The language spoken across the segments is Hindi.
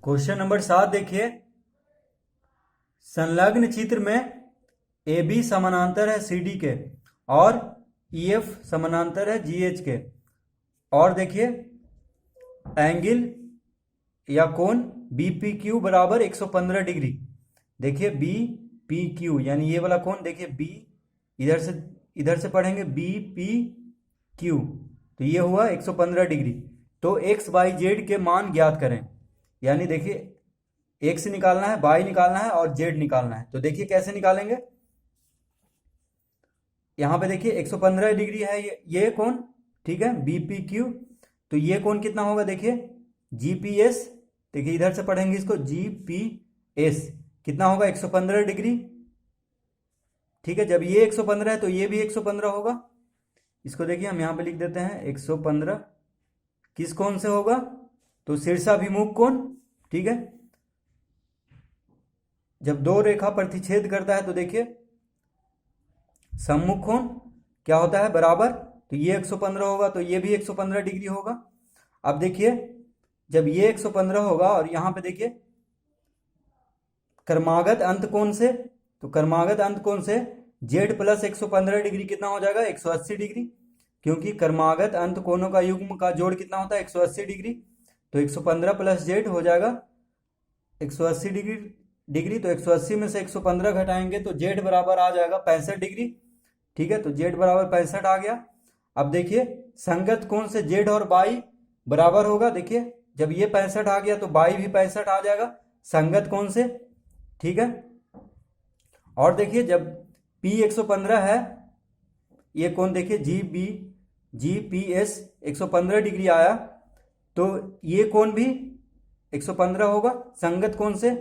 क्वेश्चन नंबर 7 देखिए। संलग्न चित्र में ए बी समानांतर है सी डी के और ई एफ समानांतर है जी एच के। और देखिए एंगल या कोण बी पी क्यू बराबर 115 डिग्री। देखिए बी पी क्यू यानी ये वाला कोण, देखिए बी इधर से पढ़ेंगे बी पी क्यू, तो ये हुआ 115 डिग्री। तो एक्स वाई जेड के मान ज्ञात करें। यानी देखिए एक्स निकालना है, वाई निकालना है और जेड निकालना है। तो देखिए कैसे निकालेंगे। यहाँ पे देखिए 115 डिग्री है ये कोण, ठीक है, बी पी क्यू। तो ये कोण कितना होगा, देखिए जी पी एस। देखिए इधर से पढ़ेंगे इसको जी पी एस कितना होगा 115 डिग्री। ठीक है, जब ये 115 है तो ये भी 115 होगा। इसको देखिए हम यहाँ पे लिख देते हैं 115 किस कोण से होगा, तो शीर्षाभिमुख कोण। ठीक है, जब दो रेखा प्रतिच्छेद करता है तो देखिए सम्मुख कोण क्या होता है, बराबर। तो ये 115 होगा तो ये भी 115 डिग्री होगा। अब देखिए जब ये 115 होगा और यहाँ पे देखिए कर्मागत अंत कोण से, तो कर्मागत अंत कोण से जेड प्लस 115 डिग्री कितना हो जाएगा 180 डिग्री, क्योंकि कर्मागत अंत कोणों का युग्म का जोड़ कितना होता है 180 डिग्री। तो 115 प्लस जेड हो जाएगा 180 डिग्री। तो 180 में से 115 घटाएंगे तो जेड बराबर आ जाएगा 65 डिग्री। ठीक है, तो जेड बराबर 65 आ गया। अब देखिए संगत कोण से जेड और बाई बराबर होगा। देखिए जब ये 65 आ गया तो बाई भी 65 आ जाएगा संगत कोण से। ठीक है, और देखिए जब P 115 है, ये कोण देखिए जी पी एस 115 डिग्री आया, तो ये कोण भी 115 होगा संगत कोण से।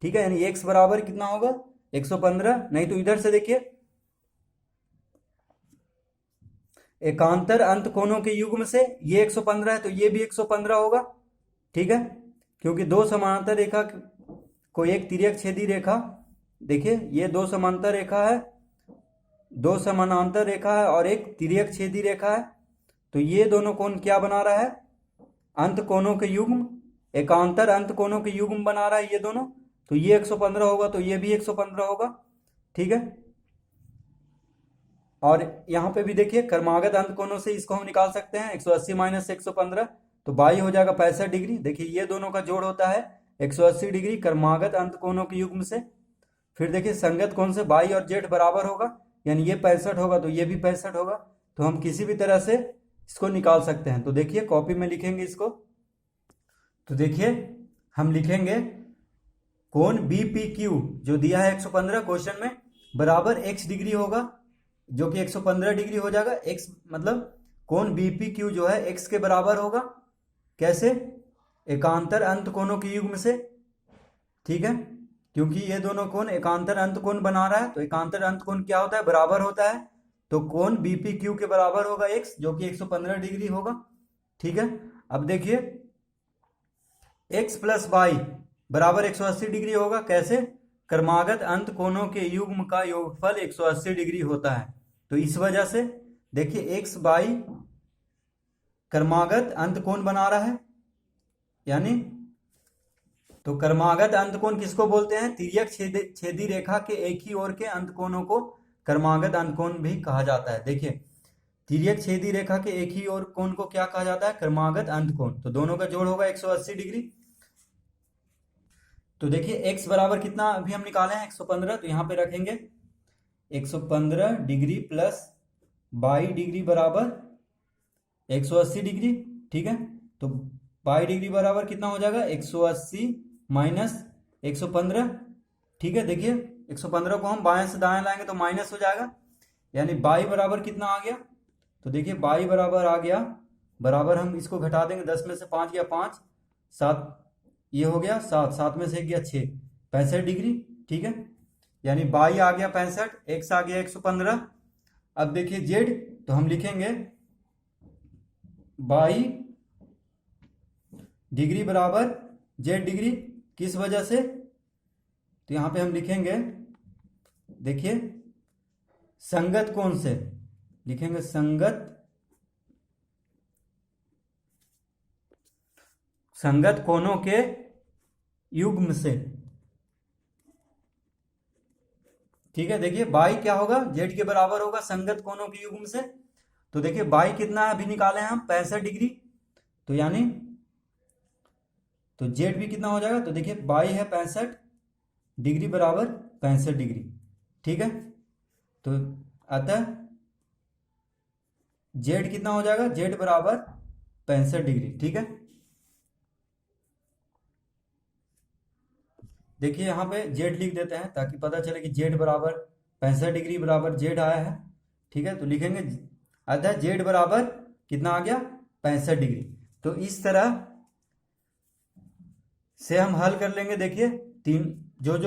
ठीक है, यानी x बराबर कितना होगा 115। नहीं तो इधर से देखिए एकांतर अंत कोणों के युग्म से ये 115 है तो ये भी 115 होगा। ठीक है, क्योंकि दो समानांतर रेखा को एक तिर्यक छेदी रेखा, देखिए ये दो समांतर रेखा है, दो समानांतर रेखा है और एक तिर्यक छेदी रेखा है। तो ये दोनों कोण क्या बना रहा है, अंत कोणों के युग्म, एकांतर अंत कोणों के युग्म बना रहा है ये दोनों। तो ये 115 होगा तो ये भी 115 होगा। ठीक है, और यहाँ पे भी देखिए कर्मागत अंत कोणों से इसको हम निकाल सकते हैं 180 माइनस 115, तो बाई हो जाएगा 65 डिग्री। देखिए ये दोनों का जोड़ होता है 180 डिग्री कर्मागत अंत कोणों के युग्म से। फिर देखिए संगत कोण से बाई और जेड बराबर होगा, यानी ये 65 होगा तो ये भी 65 होगा। तो हम किसी भी तरह से इसको निकाल सकते हैं। तो देखिए कॉपी में लिखेंगे इसको। तो देखिए हम लिखेंगे कोण बी पी क्यू जो दिया है 115 क्वेश्चन में बराबर x डिग्री होगा, जो कि 115 डिग्री हो जाएगा। x मतलब कोण बी पी क्यू जो है x के बराबर होगा। कैसे, एकांतर अंत कोणों के युग्म से। ठीक है, क्योंकि ये दोनों कोण एकांतर अंत कोण बना रहा है, तो एकांतर अंत कोण क्या होता है, बराबर होता है। तो कोण बी पी क्यू के बराबर होगा x, जो कि 115 डिग्री होगा। ठीक है, अब देखिए x प्लस वाई बराबर 180 डिग्री होगा। कैसे, कर्मागत अंत कोणों के युग्म का योगफल 180 डिग्री होता है। तो इस वजह से देखिए x बाई कर्मागत अंत कोण बना रहा है, यानी तो कर्मागत अंत कोण किसको बोलते हैं, तिर्यक छेदी रेखा के एक ही ओर के अंत कोणों को कर्मागत अंत कोण भी कहा जाता है। देखिए तिर्यक छेदी रेखा के एक ही ओर कोण को क्या कहा जाता है, कर्मागत अंत कोण। तो दोनों का जोड़ होगा 180 डिग्री। तो देखिए x बराबर कितना अभी हम निकाले हैं 115, तो यहाँ पे रखेंगे 115 डिग्री प्लस 22 डिग्री बराबर 180 डिग्री। ठीक है, तो 22 डिग्री बराबर कितना हो जाएगा 180 माइनस 115। ठीक है, देखिए 115 को हम बाएं से दाएं लाएंगे तो माइनस हो जाएगा, यानी 22 बराबर कितना आ गया। तो देखिए 22 बराबर आ गया, बराबर हम इसको घटा देंगे, 10 में से 5 गया 5, 7 ये हो गया 7, 7 में से 1 गया 6, 65 डिग्री। ठीक है, यानी बाई आ गया 65, एक्स आ गया 115। अब देखिए जेड, तो हम लिखेंगे बाई डिग्री बराबर जेड डिग्री। किस वजह से, तो यहां पे हम लिखेंगे, देखिए संगत कोण से लिखेंगे, संगत कोणों के युग्म से। ठीक है, देखिए बाई क्या होगा, जेड के बराबर होगा संगत कोणों के युग्म से। तो देखिए बाई कितना है, अभी निकाले हैं हम 65 डिग्री, तो यानी तो जेड भी कितना हो जाएगा, तो देखिए बाई है 65 डिग्री बराबर 65 डिग्री। ठीक है, तो अतः जेड कितना हो जाएगा, जेड बराबर 65 डिग्री। ठीक है, देखिए यहाँ पे जेड लिख देते हैं ताकि पता चले कि जेड बराबर 65 डिग्री बराबर जेड आया है। ठीक है, तो लिखेंगे अतः जेड बराबर कितना आ गया, 65 डिग्री। तो इस तरह से हम हल कर लेंगे। देखिए तीन जो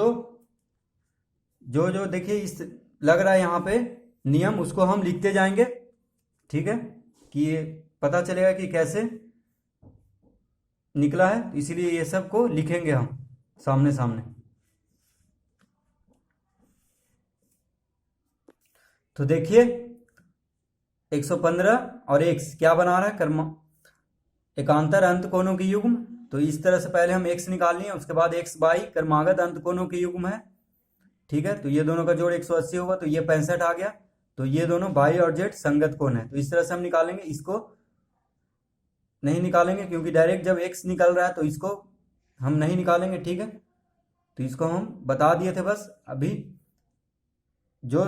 देखिए इस लग रहा है यहाँ पे नियम, उसको हम लिखते जाएंगे। ठीक है, कि ये पता चलेगा कि कैसे निकला है, इसीलिए ये सब को लिखेंगे हम सामने सामने। तो देखिए 115 और x क्या बना रहा है, एकांतर अंत कोणों की युग्म। तो इस तरह से पहले हम x निकाल लिए, उसके बाद x बाई क्रमागत अंत कोणों की युग्म है। ठीक है, तो ये दोनों का जोड़ 180 होगा, तो ये 65 आ गया। तो ये दोनों बाई और जेड संगत कोण है, तो इस तरह से हम निकालेंगे। इसको नहीं निकालेंगे क्योंकि डायरेक्ट जब x निकल रहा है तो इसको हम नहीं निकालेंगे। ठीक है, तो इसको हम बता दिए थे बस अभी, जो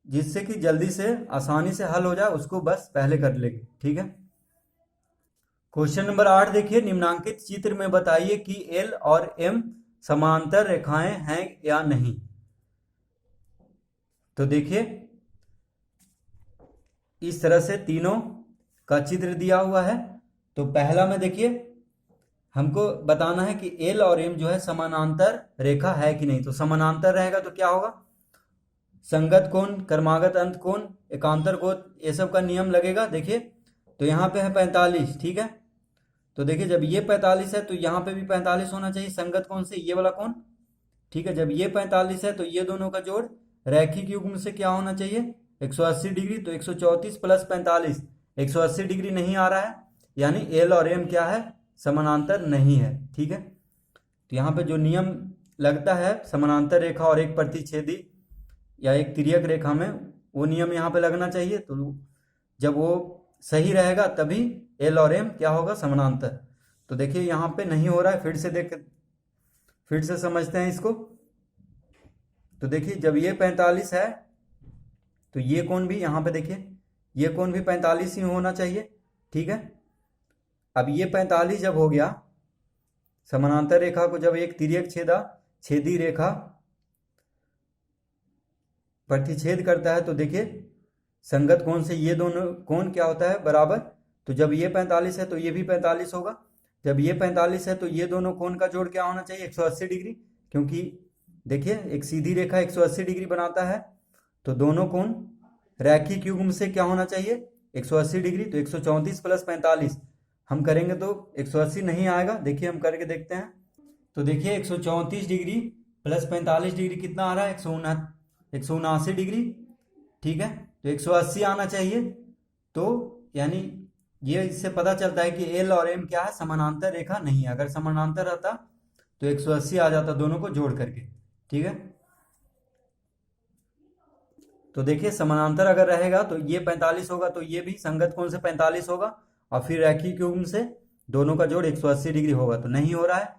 जिससे कि जल्दी से आसानी से हल हो जाए उसको बस पहले कर लेंगे। ठीक है, क्वेश्चन नंबर 8 देखिए, निम्नांकित चित्र में बताइए कि एल और एम समांतर रेखाएं हैं या नहीं। तो देखिए इस तरह से तीनों का चित्र दिया हुआ है। तो पहला में देखिए हमको बताना है कि एल और एम जो है समानांतर रेखा है कि नहीं। तो समानांतर रहेगा तो क्या होगा, संगत कोण, क्रमागत अंत कोण, एकांतर कोण, ये सब का नियम लगेगा। देखिए तो यहाँ पे है 45। ठीक है, तो देखिए जब ये 45 है तो यहाँ पे भी 45 होना चाहिए संगत कोण से, ये वाला कोण। ठीक है, जब ये 45 है तो ये दोनों का जोड़ रैखिक युग्म से क्या होना चाहिए, 180 डिग्री। तो 134 प्लस 45 180 डिग्री नहीं आ रहा है, यानी एल और एम क्या है, समानांतर नहीं है। ठीक है, तो यहाँ पे जो नियम लगता है समानांतर रेखा और एक प्रतिच्छेदी या एक तिर्यक रेखा में, वो नियम यहाँ पे लगना चाहिए। तो जब वो सही रहेगा तभी एल और एम क्या होगा, समानांतर। तो देखिए यहाँ पे नहीं हो रहा है, फिर से समझते हैं इसको। तो देखिए जब ये 45 है तो ये कोण भी यहाँ पे देखिए, ये कोण भी 45 ही होना चाहिए। ठीक है, अब ये 45 जब हो गया, समानांतर रेखा को जब एक तिर्यक छेदी रेखा प्रतिच्छेद करता है तो देखिए संगत कोण से ये दोनों कोण क्या होता है, बराबर। तो जब ये 45 है तो ये भी 45 होगा, जब ये 45 है तो ये दोनों कोण का जोड़ क्या होना चाहिए, 180 डिग्री। क्योंकि देखिए एक सीधी रेखा 180 डिग्री बनाता है, तो दोनों कोण रैखिक युग्म से क्या होना चाहिए, 180 डिग्री। तो 134 प्लस 45 हम करेंगे तो 180 नहीं आएगा। देखिए हम करके देखते हैं। तो देखिए 134 डिग्री प्लस 45 डिग्री कितना आ रहा है, 179 डिग्री। ठीक है, तो 180 आना चाहिए। तो यानी ये इससे पता चलता है कि एल और एम क्या है, समानांतर रेखा नहीं है। अगर समानांतर रहता तो 180 आ जाता दोनों को जोड़ करके। ठीक है, तो देखिए समानांतर अगर रहेगा तो ये 45 होगा, तो ये भी संगत कोण से 45 होगा, और फिर रैखिक युग्म से दोनों का जोड़ 180 डिग्री होगा। तो नहीं हो रहा है,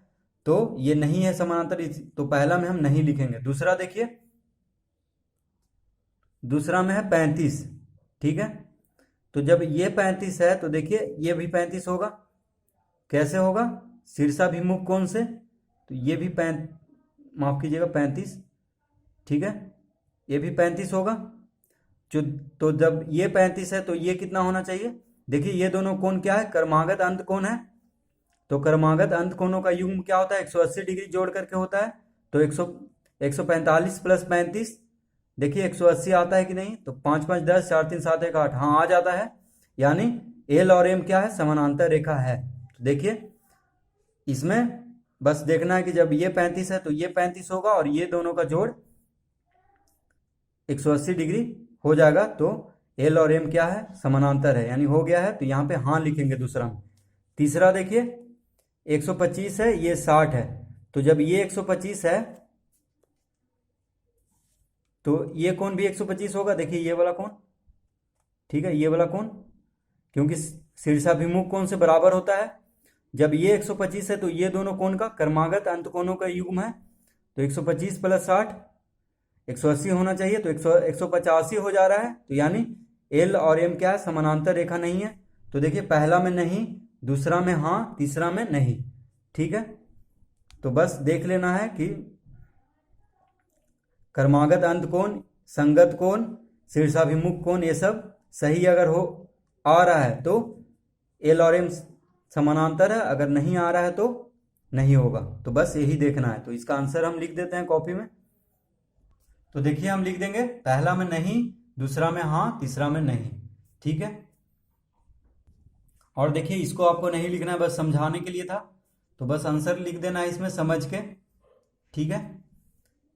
तो ये नहीं है समानांतर, तो पहला में हम नहीं लिखेंगे। दूसरा देखिए, दूसरा में है 35। ठीक है, तो जब ये 35 है तो देखिए ये भी 35 होगा। कैसे होगा, शीर्षाभिमुख कोण से। तो ये भी माफ कीजिएगा 35। ठीक है, ये भी 35 होगा। तो जब ये 35 है तो ये कितना होना चाहिए, देखिए ये दोनों कोण क्या है, क्रमागत अंत कोण है। तो क्रमागत अंत कोणों का युग्म क्या होता है, 180 डिग्री जोड़ करके होता है। तो 145 प्लस 35, देखिए 180 आता है कि नहीं। तो 5 5 10, 4 3 7 1 8, हाँ आ जाता है। यानी एल और एम क्या है, समानांतर रेखा है। तो देखिए इसमें बस देखना है कि जब ये 35 है तो ये 35 होगा, और ये दोनों का जोड़ 180 डिग्री हो जाएगा। तो एल और एम क्या है, समानांतर है, यानी हो गया है। तो यहाँ पे हाँ लिखेंगे दूसरा में। तीसरा देखिए 125 है, ये 60 है, तो जब ये 125 है तो ये कोण भी 125 होगा। देखिए ये वाला कोण, ठीक है, ये वाला कोण, क्योंकि शीर्षाभिमुख कोण से बराबर होता है। जब ये 125 है तो ये दोनों कोण का क्रमागत अंत कोणों का युग्म है। तो 125 प्लस 60 180 होना चाहिए, तो 185 हो जा रहा है। तो यानी एल और एम क्या है, समानांतर रेखा नहीं है। तो देखिए पहला में नहीं, दूसरा में हाँ, तीसरा में नहीं। ठीक है, तो बस देख लेना है कि क्रमागत अंत कोण, संगत कोण, शीर्षाभिमुख कोण, ये सब सही अगर हो आ रहा है तो एल और एम समानांतर है, अगर नहीं आ रहा है तो नहीं होगा। तो बस यही देखना है। तो इसका आंसर हम लिख देते हैं कॉपी में। तो देखिए हम लिख देंगे पहला में नहीं, दूसरा में हाँ, तीसरा में नहीं। ठीक है, और देखिए इसको आपको नहीं लिखना है, बस समझाने के लिए था। तो बस आंसर लिख देना है इसमें समझ के। ठीक है,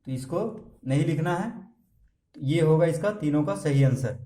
तो इसको नहीं लिखना है। तो ये होगा इसका तीनों का सही आंसर।